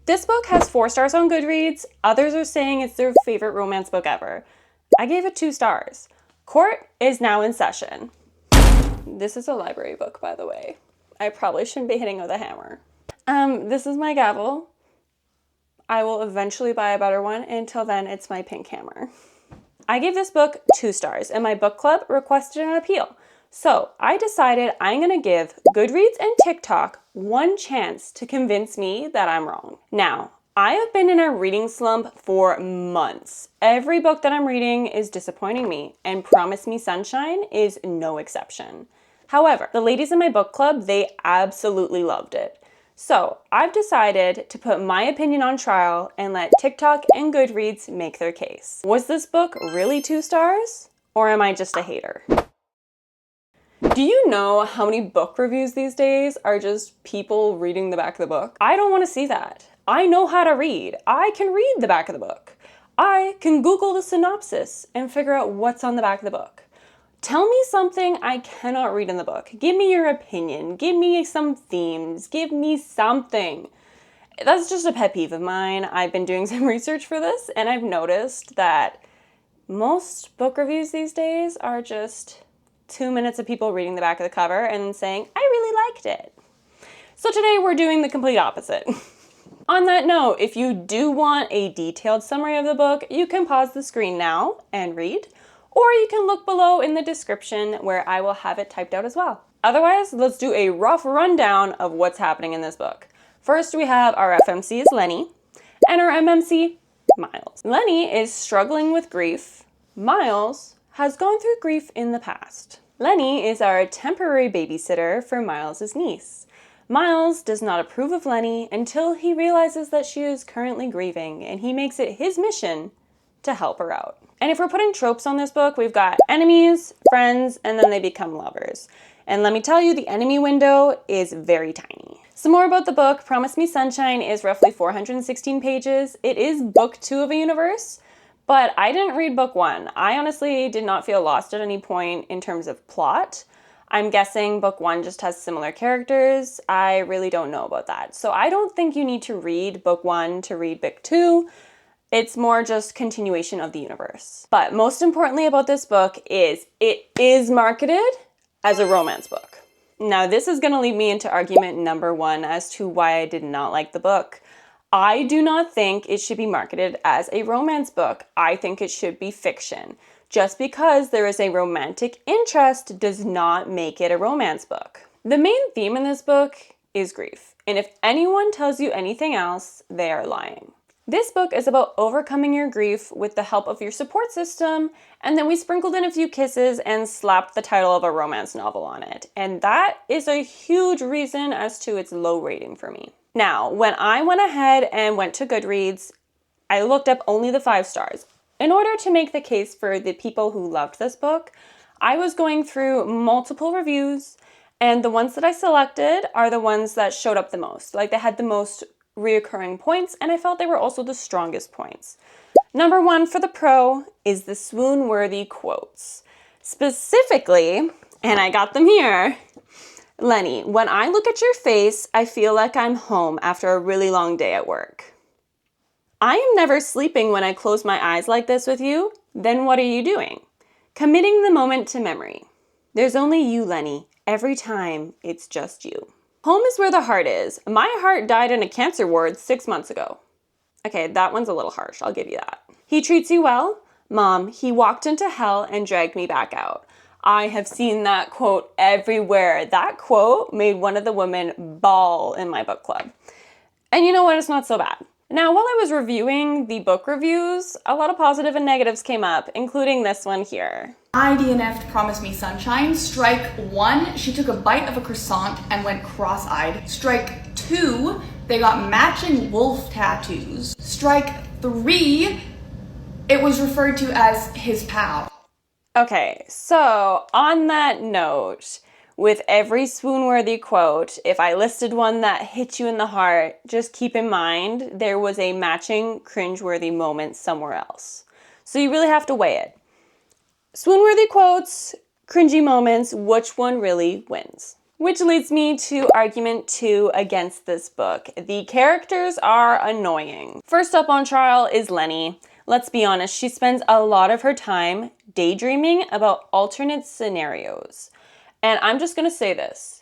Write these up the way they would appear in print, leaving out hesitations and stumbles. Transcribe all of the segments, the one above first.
This book has 4 stars on Goodreads. Others are saying it's their favorite romance book ever. I gave it 2 stars. Court is now in session. This is a library book, by the way. I probably shouldn't be hitting with a hammer. This is my gavel. I will eventually buy a better one. Until then, it's my pink hammer. I gave this book 2 stars, and my book club requested an appeal. So I decided I'm gonna give Goodreads and TikTok one chance to convince me that I'm wrong. Now, I have been in a reading slump for months. Every book that I'm reading is disappointing me, and Promise Me Sunshine is no exception. However, the ladies in my book club, they absolutely loved it. So I've decided to put my opinion on trial and let TikTok and Goodreads make their case. Was this book really 2 stars? Or am I just a hater? Do you know how many book reviews these days are just people reading the back of the book? I don't want to see that. I know how to read. I can read the back of the book. I can Google the synopsis and figure out what's on the back of the book. Tell me something I cannot read in the book. Give me your opinion. Give me some themes. Give me something. That's just a pet peeve of mine. I've been doing some research for this, and I've noticed that most book reviews these days are just 2 minutes of people reading the back of the cover and saying, I really liked it. So today we're doing the complete opposite. On that note, if you do want a detailed summary of the book, you can pause the screen now and read. Or you can look below in the description where I will have it typed out as well. Otherwise, let's do a rough rundown of what's happening in this book. First, we have our FMC is Lenny, and our MMC, Miles. Lenny is struggling with grief. Miles has gone through grief in the past. Lenny is our temporary babysitter for Miles' niece. Miles does not approve of Lenny until he realizes that she is currently grieving, and he makes it his mission to help her out. And if we're putting tropes on this book, we've got enemies, friends, and then they become lovers. And let me tell you, the enemy window is very tiny. Some more about the book. Promise Me Sunshine is roughly 416 pages. It is book 2 of a universe, but I didn't read book 1. I honestly did not feel lost at any point in terms of plot. I'm guessing book 1 just has similar characters. I really don't know about that. So I don't think you need to read book 1 to read book 2. It's more just continuation of the universe. But most importantly about this book is it is marketed as a romance book. Now this is going to lead me into argument number 1 as to why I did not like the book. I do not think it should be marketed as a romance book. I think it should be fiction. Just because there is a romantic interest does not make it a romance book. The main theme in this book is grief. And if anyone tells you anything else, they are lying. This book is about overcoming your grief with the help of your support system, and then we sprinkled in a few kisses and slapped the title of a romance novel on it. And that is a huge reason as to its low rating for me. Now, when I went ahead and went to Goodreads, I looked up only the 5 stars. In order to make the case for the people who loved this book, I was going through multiple reviews, and the ones that I selected are the ones that showed up the most. Like, they had the most reoccurring points, and I felt they were also the strongest points. Number 1 for the pro is the swoon-worthy quotes. Specifically, and I got them here, Lenny, when I look at your face, I feel like I'm home after a really long day at work. I am never sleeping when I close my eyes like this with you. Then what are you doing? Committing the moment to memory. There's only you, Lenny. Every time, it's just you. Home is where the heart is. My heart died in a cancer ward 6 months ago. Okay, that one's a little harsh, I'll give you that. He treats you well? Mom, he walked into hell and dragged me back out. I have seen that quote everywhere. That quote made one of the women bawl in my book club. And you know what? It's not so bad. Now, while I was reviewing the book reviews, a lot of positive and negatives came up, including this one here. I DNF'd Promise Me Sunshine. Strike 1, she took a bite of a croissant and went cross-eyed. Strike 2, they got matching wolf tattoos. Strike 3, it was referred to as his pal. Okay, so on that note, with every swoon-worthy quote, if I listed one that hit you in the heart, just keep in mind there was a matching cringe-worthy moment somewhere else. So you really have to weigh it. Swoon-worthy quotes, cringy moments, which one really wins? Which leads me to argument 2 against this book. The characters are annoying. First up on trial is Lenny. Let's be honest, she spends a lot of her time daydreaming about alternate scenarios. And I'm just gonna say this.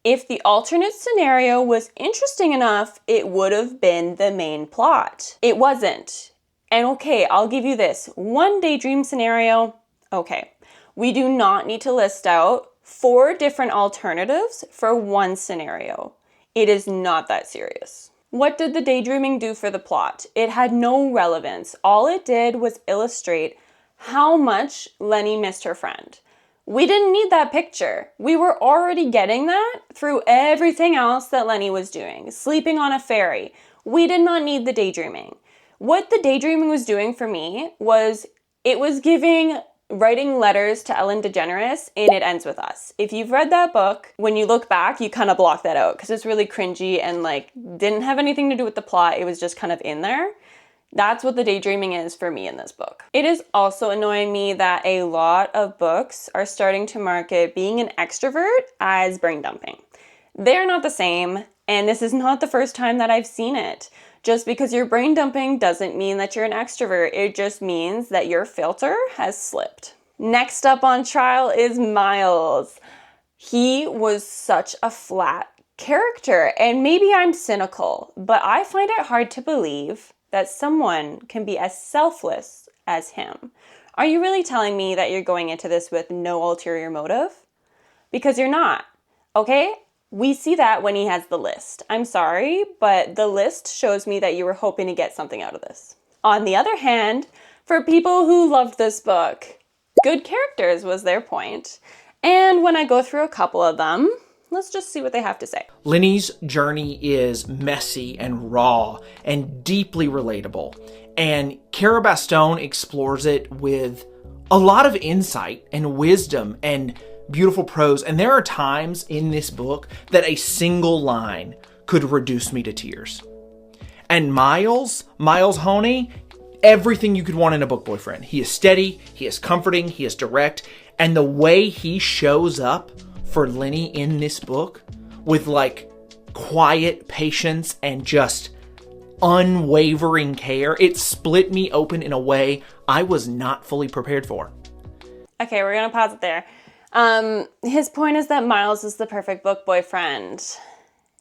If the alternate scenario was interesting enough, it would have been the main plot. It wasn't. And okay, I'll give you this. One daydream scenario, okay. We do not need to list out 4 different alternatives for one scenario. It is not that serious. What did the daydreaming do for the plot? It had no relevance. All it did was illustrate how much Lenny missed her friend. We didn't need that picture. We were already getting that through everything else that Lenny was doing. Sleeping on a ferry. We did not need the daydreaming. What the daydreaming was doing for me was it was giving writing letters to Ellen DeGeneres in It Ends With Us. If you've read that book, when you look back, you kind of block that out because it's really cringy and like didn't have anything to do with the plot. It was just kind of in there. That's what the daydreaming is for me in this book. It is also annoying me that a lot of books are starting to market being an extrovert as brain dumping. They're not the same, and this is not the first time that I've seen it. Just because you're brain dumping doesn't mean that you're an extrovert. It just means that your filter has slipped. Next up on trial is Miles. He was such a flat character, and maybe I'm cynical, but I find it hard to believe that someone can be as selfless as him. Are you really telling me that you're going into this with no ulterior motive? Because you're not, okay? We see that when he has the list. I'm sorry, but the list shows me that you were hoping to get something out of this. On the other hand, for people who loved this book, good characters was their point. And when I go through a couple of them, let's just see what they have to say. Lenny's journey is messy and raw and deeply relatable. And Cara Bastone explores it with a lot of insight and wisdom and beautiful prose. And there are times in this book that a single line could reduce me to tears. And Miles Honey, everything you could want in a book boyfriend. He is steady, he is comforting, he is direct. And the way he shows up for Lenny in this book with like quiet patience and just unwavering care, it split me open in a way I was not fully prepared for. Okay, we're gonna pause it there. His point is that Miles is the perfect book boyfriend.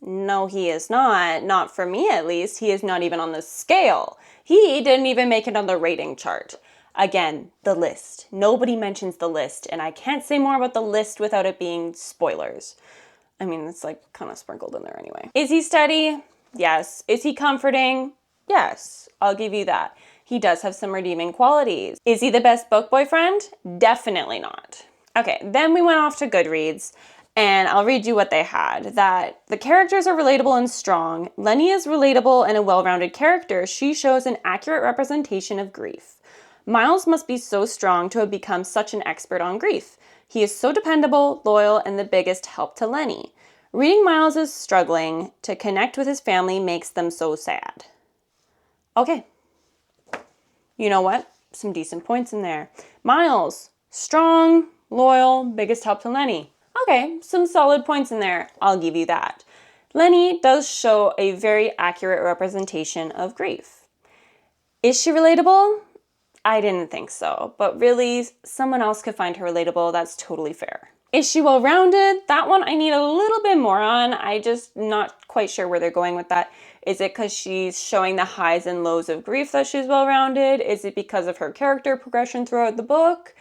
No, he is not. Not for me, at least. He is not even on the scale. He didn't even make it on the rating chart. Again, the list. Nobody mentions the list, and I can't say more about the list without it being spoilers. I mean, it's like kind of sprinkled in there anyway. Is he steady? Yes. Is he comforting? Yes. I'll give you that. He does have some redeeming qualities. Is he the best book boyfriend? Definitely not. Okay, then we went off to Goodreads, and I'll read you what they had. That the characters are relatable and strong. Lenny is relatable and a well-rounded character. She shows an accurate representation of grief. Miles must be so strong to have become such an expert on grief. He is so dependable, loyal, and the biggest help to Lenny. Reading Miles is struggling to connect with his family makes them so sad. Okay. You know what? Some decent points in there. Miles, strong, loyal, biggest help to Lenny. Okay, some solid points in there. I'll give you that. Lenny does show a very accurate representation of grief. Is she relatable? I didn't think so, but really, someone else could find her relatable. That's totally fair. Is she well-rounded? That one I need a little bit more on. I just not quite sure where they're going with that. Is it because she's showing the highs and lows of grief that she's well-rounded? Is it because of her character progression throughout the book?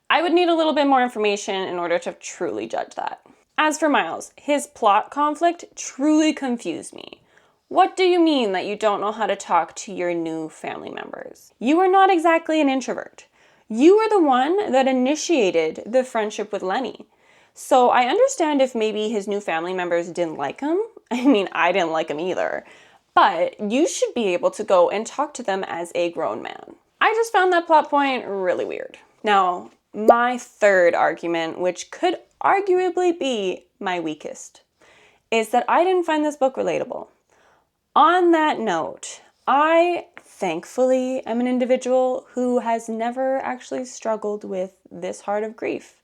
I would need a little bit more information in order to truly judge that. As for Miles, his plot conflict truly confused me. What do you mean that you don't know how to talk to your new family members? You are not exactly an introvert. You were the one that initiated the friendship with Lenny. So I understand if maybe his new family members didn't like him. I mean, I didn't like him either. But you should be able to go and talk to them as a grown man. I just found that plot point really weird. Now, my third argument, which could arguably be my weakest, is that I didn't find this book relatable. On that note, I thankfully am an individual who has never actually struggled with this hard of grief.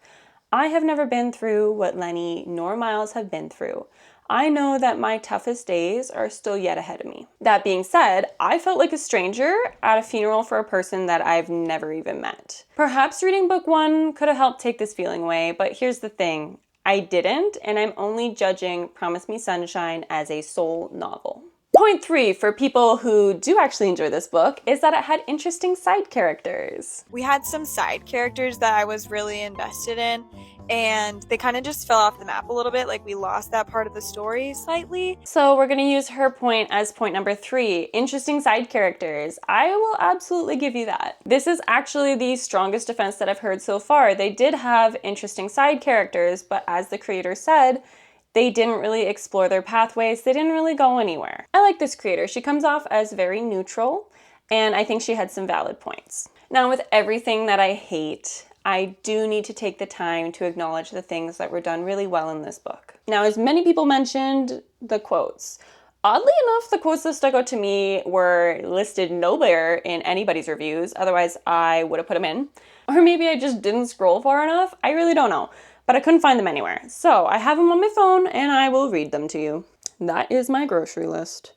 I have never been through what Lenny nor Miles have been through. I know that my toughest days are still yet ahead of me. That being said, I felt like a stranger at a funeral for a person that I've never even met. Perhaps reading book 1 could have helped take this feeling away, but here's the thing. I didn't, and I'm only judging Promise Me Sunshine as a soul novel. Point 3 for people who do actually enjoy this book is that it had interesting side characters. We had some side characters that I was really invested in, and they kind of just fell off the map a little bit, like we lost that part of the story slightly. So we're going to use her point as point number 3, interesting side characters. I will absolutely give you that. This is actually the strongest defense that I've heard so far. They did have interesting side characters, but as the creator said, they didn't really explore their pathways. They didn't really go anywhere. I like this creator. She comes off as very neutral, and I think she had some valid points. Now, with everything that I hate, I do need to take the time to acknowledge the things that were done really well in this book. Now, as many people mentioned, the quotes. Oddly enough, the quotes that stuck out to me were listed nowhere in anybody's reviews. Otherwise, I would have put them in. Or maybe I just didn't scroll far enough. I really don't know. But I couldn't find them anywhere. So I have them on my phone and I will read them to you. That is my grocery list.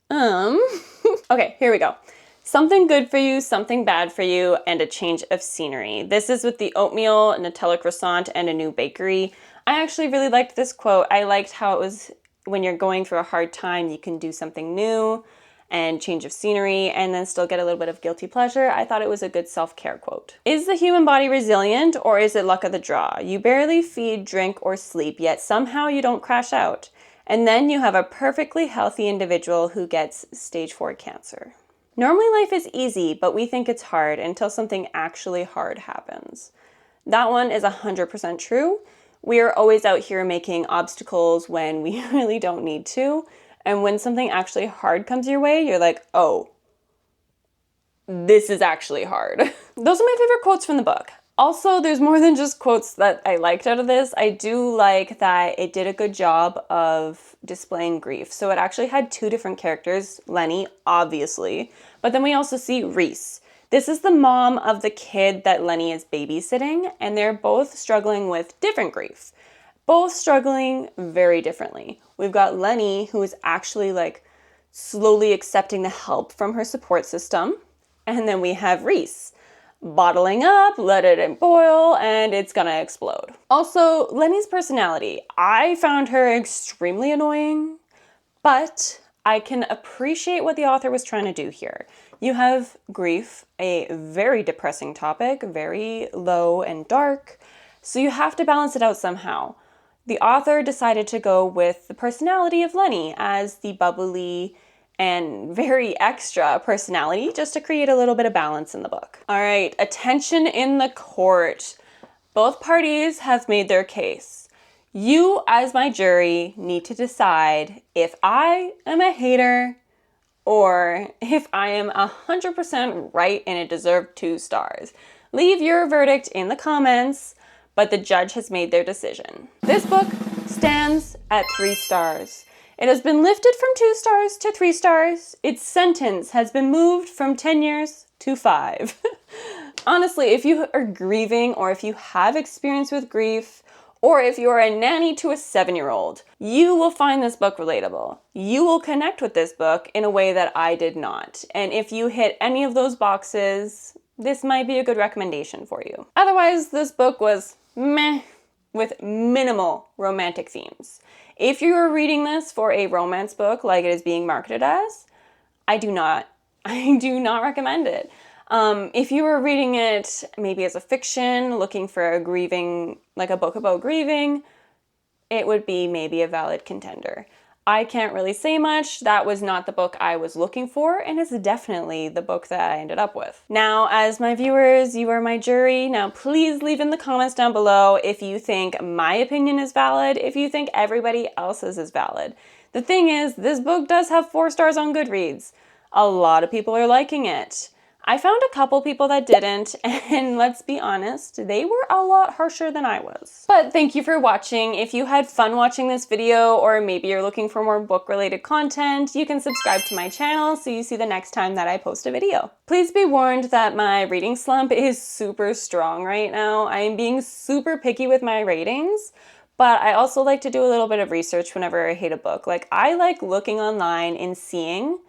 Okay, here we go. Something good for you, something bad for you, and a change of scenery. This is with the oatmeal, Nutella croissant, and a new bakery. I actually really liked this quote. I liked how it was when you're going through a hard time, you can do something new and change of scenery and then still get a little bit of guilty pleasure. I thought it was a good self-care quote. Is the human body resilient or is it luck of the draw? You barely feed, drink, or sleep, yet somehow you don't crash out. And then you have a perfectly healthy individual who gets stage 4 cancer. Normally life is easy, but we think it's hard until something actually hard happens. That one is 100% true. We are always out here making obstacles when we really don't need to. And when something actually hard comes your way, you're like, oh, this is actually hard. Those are my favorite quotes from the book. Also, there's more than just quotes that I liked out of this. I do like that it did a good job of displaying grief. So it actually had 2 different characters, Lenny, obviously, but then we also see Reese. This is the mom of the kid that Lenny is babysitting, and they're both struggling with different grief. Both struggling very differently. We've got Lenny, who is actually like slowly accepting the help from her support system. And then we have Reese, bottling up, let it boil, and it's gonna explode. Also, Lenny's personality. I found her extremely annoying, but I can appreciate what the author was trying to do here. You have grief, a very depressing topic, very low and dark, so you have to balance it out somehow. The author decided to go with the personality of Lenny as the bubbly and very extra personality just to create a little bit of balance in the book. All right, attention in the court. Both parties have made their case. You, as my jury, need to decide if I am a hater or if I am 100% right and it deserved 2 stars. Leave your verdict in the comments, but the judge has made their decision. This book stands at 3 stars. It has been lifted from 2 stars to 3 stars. Its sentence has been moved from 10 years to 5. Honestly, if you are grieving or if you have experience with grief, or if you're a nanny to a 7-year-old, you will find this book relatable. You will connect with this book in a way that I did not. And if you hit any of those boxes, this might be a good recommendation for you. Otherwise, this book was meh, with minimal romantic themes. If you are reading this for a romance book like it is being marketed as, I do not recommend it. If you were reading it maybe as a fiction, looking for a grieving, like a book about grieving, it would be maybe a valid contender. I can't really say much. That was not the book I was looking for, and it's definitely the book that I ended up with. Now, as my viewers, you are my jury. Now, please leave in the comments down below if you think my opinion is valid, if you think everybody else's is valid. The thing is, this book does have 4 stars on Goodreads. A lot of people are liking it. I found a couple people that didn't, and let's be honest, they were a lot harsher than I was. But thank you for watching. If you had fun watching this video, or maybe you're looking for more book-related content, you can subscribe to my channel so you see the next time that I post a video. Please be warned that my reading slump is super strong right now. I am being super picky with my ratings, but I also like to do a little bit of research whenever I hate a book. Like, I like looking online and seeing,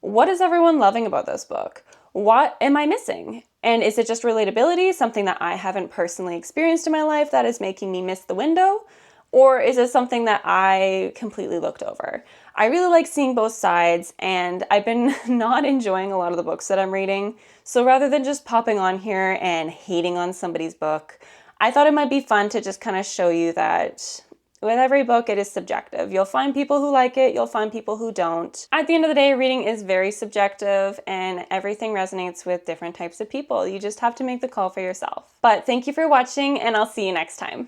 what is everyone loving about this book? What am I missing? And is it just relatability, something that I haven't personally experienced in my life that is making me miss the window? Or is it something that I completely looked over? I really like seeing both sides, and I've been not enjoying a lot of the books that I'm reading. So rather than just popping on here and hating on somebody's book, I thought it might be fun to just kind of show you that with every book, it is subjective. You'll find people who like it, you'll find people who don't. At the end of the day, reading is very subjective and everything resonates with different types of people. You just have to make the call for yourself. But thank you for watching, and I'll see you next time.